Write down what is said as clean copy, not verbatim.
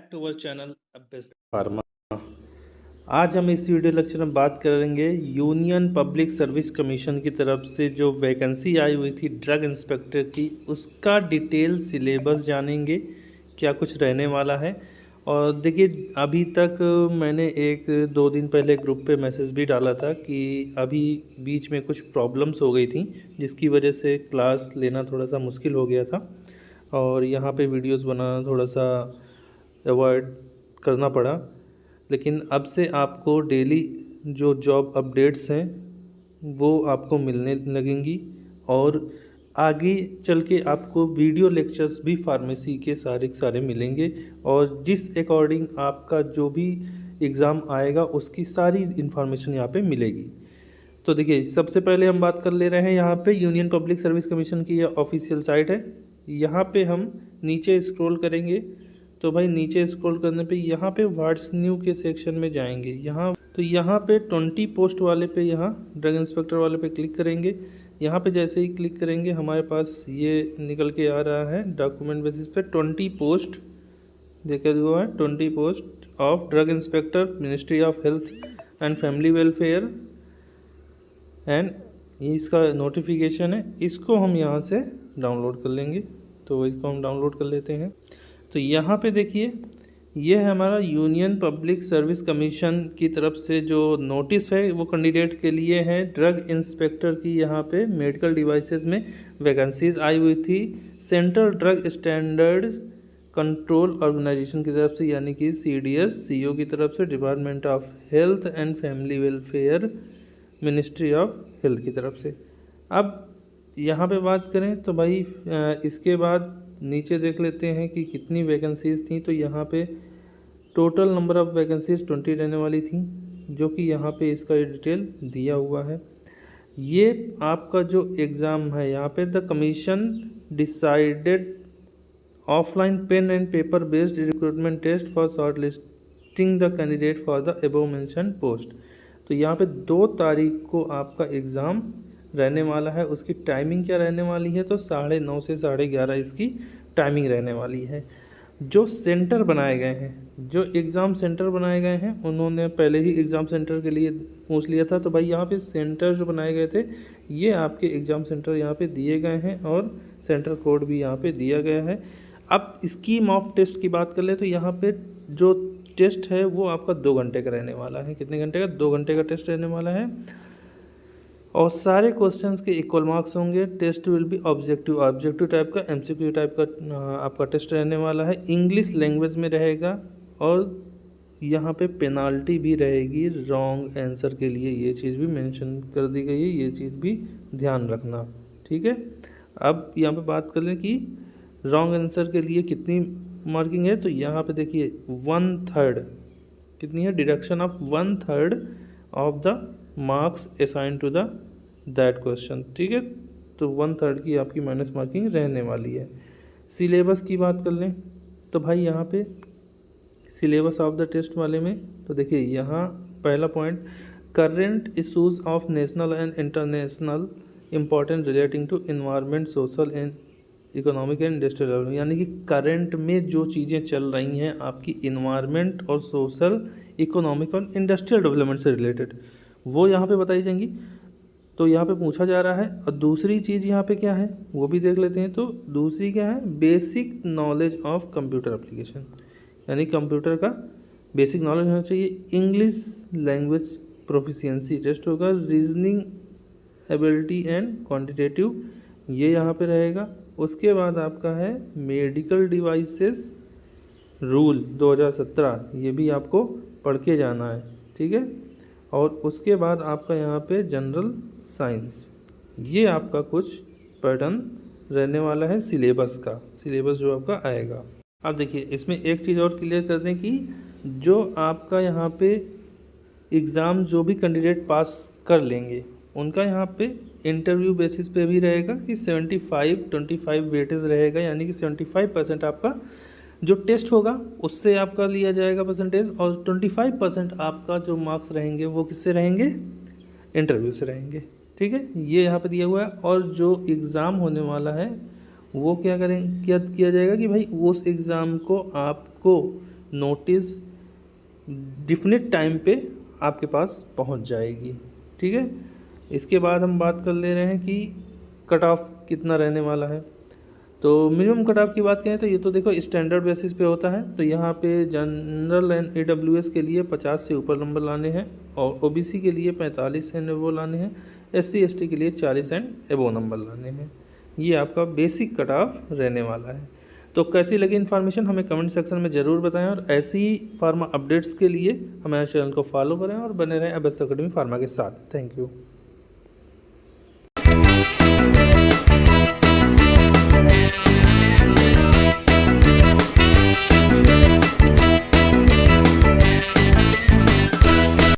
Back to our channel business pharma. आज हम इस वीडियो लेक्चर में बात करेंगे यूनियन पब्लिक सर्विस कमीशन की तरफ से जो वैकेंसी आई हुई थी ड्रग इंस्पेक्टर की, उसका डिटेल सिलेबस जानेंगे क्या कुछ रहने वाला है। और देखिए, अभी तक मैंने एक दो दिन पहले ग्रुप पे मैसेज भी डाला था कि अभी बीच में कुछ प्रॉब्लम्स हो गई थी जिसकी वजह से क्लास लेना थोड़ा सा मुश्किल हो गया था और यहाँ पे वीडियोस बनाना थोड़ा सा अवॉइड करना पड़ा। लेकिन अब से आपको डेली जो जॉब अपडेट्स हैं वो आपको मिलने लगेंगी और आगे चल के आपको वीडियो लेक्चर्स भी फार्मेसी के सारे मिलेंगे और जिस अकॉर्डिंग आपका जो भी एग्ज़ाम आएगा उसकी सारी इन्फॉर्मेशन यहाँ पे मिलेगी। तो देखिए, सबसे पहले हम बात कर ले रहे हैं यहाँ पे यूनियन पब्लिक सर्विस कमीशन की यह ऑफिशियल साइट है। यहाँ पे हम नीचे स्क्रॉल करेंगे तो भाई नीचे स्क्रॉल करने पे यहाँ पे व्हाट्स न्यू के सेक्शन में जाएंगे। यहाँ पे 20 पोस्ट वाले पे यहाँ ड्रग इंस्पेक्टर वाले पे क्लिक करेंगे। यहाँ पे जैसे ही क्लिक करेंगे हमारे पास ये निकल के आ रहा है डॉक्यूमेंट बेसिस पे 20 पोस्ट देखा हुआ है, 20 post of drug inspector, ministry of health and family welfare and इसका नोटिफिकेशन है। इसको हम यहाँ से डाउनलोड कर लेंगे, तो इसको हम डाउनलोड कर लेते हैं। तो यहाँ पे देखिए, ये है हमारा यूनियन पब्लिक सर्विस कमीशन की तरफ से जो नोटिस है वो कैंडिडेट के लिए है। ड्रग इंस्पेक्टर की यहाँ पे मेडिकल डिवाइसेस में वैकेंसीज आई हुई थी central drug standard control organisation की तरफ से, यानी कि CDS-CO की तरफ से, department of health and family welfare, ministry of health की तरफ से। अब यहाँ पे बात करें तो भाई इसके बाद नीचे देख लेते हैं कि कितनी वैकेंसीज़ थी। तो यहाँ पे टोटल नंबर ऑफ़ वैकेंसीज़ 20 रहने वाली थी, जो कि यहाँ पे इसका डिटेल दिया हुआ है। ये आपका जो एग्ज़ाम है यहाँ पे the commission decided offline pen and paper based recruitment test for short listing the candidate for the above mention post. तो यहाँ पे 2 तारीख को आपका एग्ज़ाम रहने वाला है। उसकी टाइमिंग क्या रहने वाली है, तो 9:30 से 11:30 इसकी टाइमिंग रहने वाली है। जो सेंटर बनाए गए हैं, जो एग्ज़ाम सेंटर बनाए गए हैं, उन्होंने पहले ही एग्ज़ाम सेंटर के लिए पूछ लिया था। तो भाई यहाँ पे सेंटर जो बनाए गए थे ये आपके एग्ज़ाम सेंटर यहाँ पे दिए गए हैं और सेंटर कोड भी यहाँ पे दिया गया है। अब स्कीम ऑफ टेस्ट की बात कर ले तो यहाँ पे जो टेस्ट है वो आपका 2 घंटे का रहने वाला है। कितने घंटे का? 2 घंटे का टेस्ट रहने वाला है और सारे क्वेश्चंस के इक्वल मार्क्स होंगे। Test will be objective type का, MCQ टाइप का आपका टेस्ट रहने वाला है। इंग्लिश लैंग्वेज में रहेगा और यहाँ पे पेनाल्टी भी रहेगी रॉन्ग आंसर के लिए। ये चीज़ भी मेंशन कर दी गई है, ये चीज़ भी ध्यान रखना, ठीक है। अब यहाँ पे बात कर लें कि रॉन्ग आंसर के लिए कितनी मार्किंग है। तो यहाँ पे देखिए 1/3 कितनी है, deduction of 1/3 of the marks assign to the that question, ठीक है। तो 1/3 की आपकी माइनस मार्किंग रहने वाली है। सिलेबस की बात कर लें तो भाई यहाँ पे सिलेबस ऑफ द टेस्ट वाले में तो देखिए यहाँ पहला point, current issues of national and international important relating to environment, social and economic and industrial development, यानी कि करंट में जो चीज़ें चल रही हैं आपकी इन्वायरमेंट और सोशल, इकोनॉमिक और इंडस्ट्रियल डेवलपमेंट से रिलेटेड, वो यहाँ पे बताई जाएंगी। तो यहाँ पे पूछा जा रहा है। और दूसरी चीज़ यहाँ पे क्या है वो भी देख लेते हैं। तो दूसरी क्या है, basic knowledge of computer application, यानी कंप्यूटर का बेसिक नॉलेज होना चाहिए। इंग्लिश लैंग्वेज प्रोफिशिएंसी टेस्ट होगा। रीजनिंग एबिलिटी एंड क्वान्टिटेटिव, ये यहाँ पे रहेगा। उसके बाद आपका है मेडिकल डिवाइसेस रूल 2017, ये भी आपको पढ़ के जाना है, ठीक है। और उसके बाद आपका यहाँ पे जनरल साइंस, ये आपका कुछ पैटर्न रहने वाला है सिलेबस का, सिलेबस जो आपका आएगा। अब देखिए, इसमें एक चीज़ और क्लियर कर दें कि जो आपका यहाँ पे एग्ज़ाम जो भी कैंडिडेट पास कर लेंगे उनका यहाँ पे इंटरव्यू बेसिस पे भी रहेगा कि 75-25 वेटेज रहेगा, यानी कि 75% आपका जो टेस्ट होगा उससे आपका लिया जाएगा परसेंटेज और 25% आपका जो मार्क्स रहेंगे वो किससे रहेंगे, इंटरव्यू से रहेंगे, ठीक है। ये यहाँ पे दिया हुआ है। और जो एग्ज़ाम होने वाला है वो क्या किया जाएगा कि भाई उस एग्ज़ाम को आपको नोटिस डिफिनिट टाइम पे आपके पास पहुंच जाएगी। ठीक है, इसके बाद हम बात कर ले रहे हैं कि कट ऑफ कितना रहने वाला है। तो मिनिमम कट ऑफ की बात करें तो ये तो देखो स्टैंडर्ड बेसिस पे होता है। तो यहाँ पे जनरल एंड AWS के लिए 50 से ऊपर नंबर लाने हैं और OBC के लिए 45 एंड एबो लाने हैं, SC ST के लिए 40 एंड एबो नंबर लाने हैं। ये आपका बेसिक कट ऑफ रहने वाला है। तो कैसी लगी इन्फॉर्मेशन हमें कमेंट सेक्शन में ज़रूर बताएं और ऐसी ही फार्मा अपडेट्स के लिए हमारे चैनल को फॉलो करें और बने रहें अबेस्ट अकेडमी फार्मा के साथ। Thank you.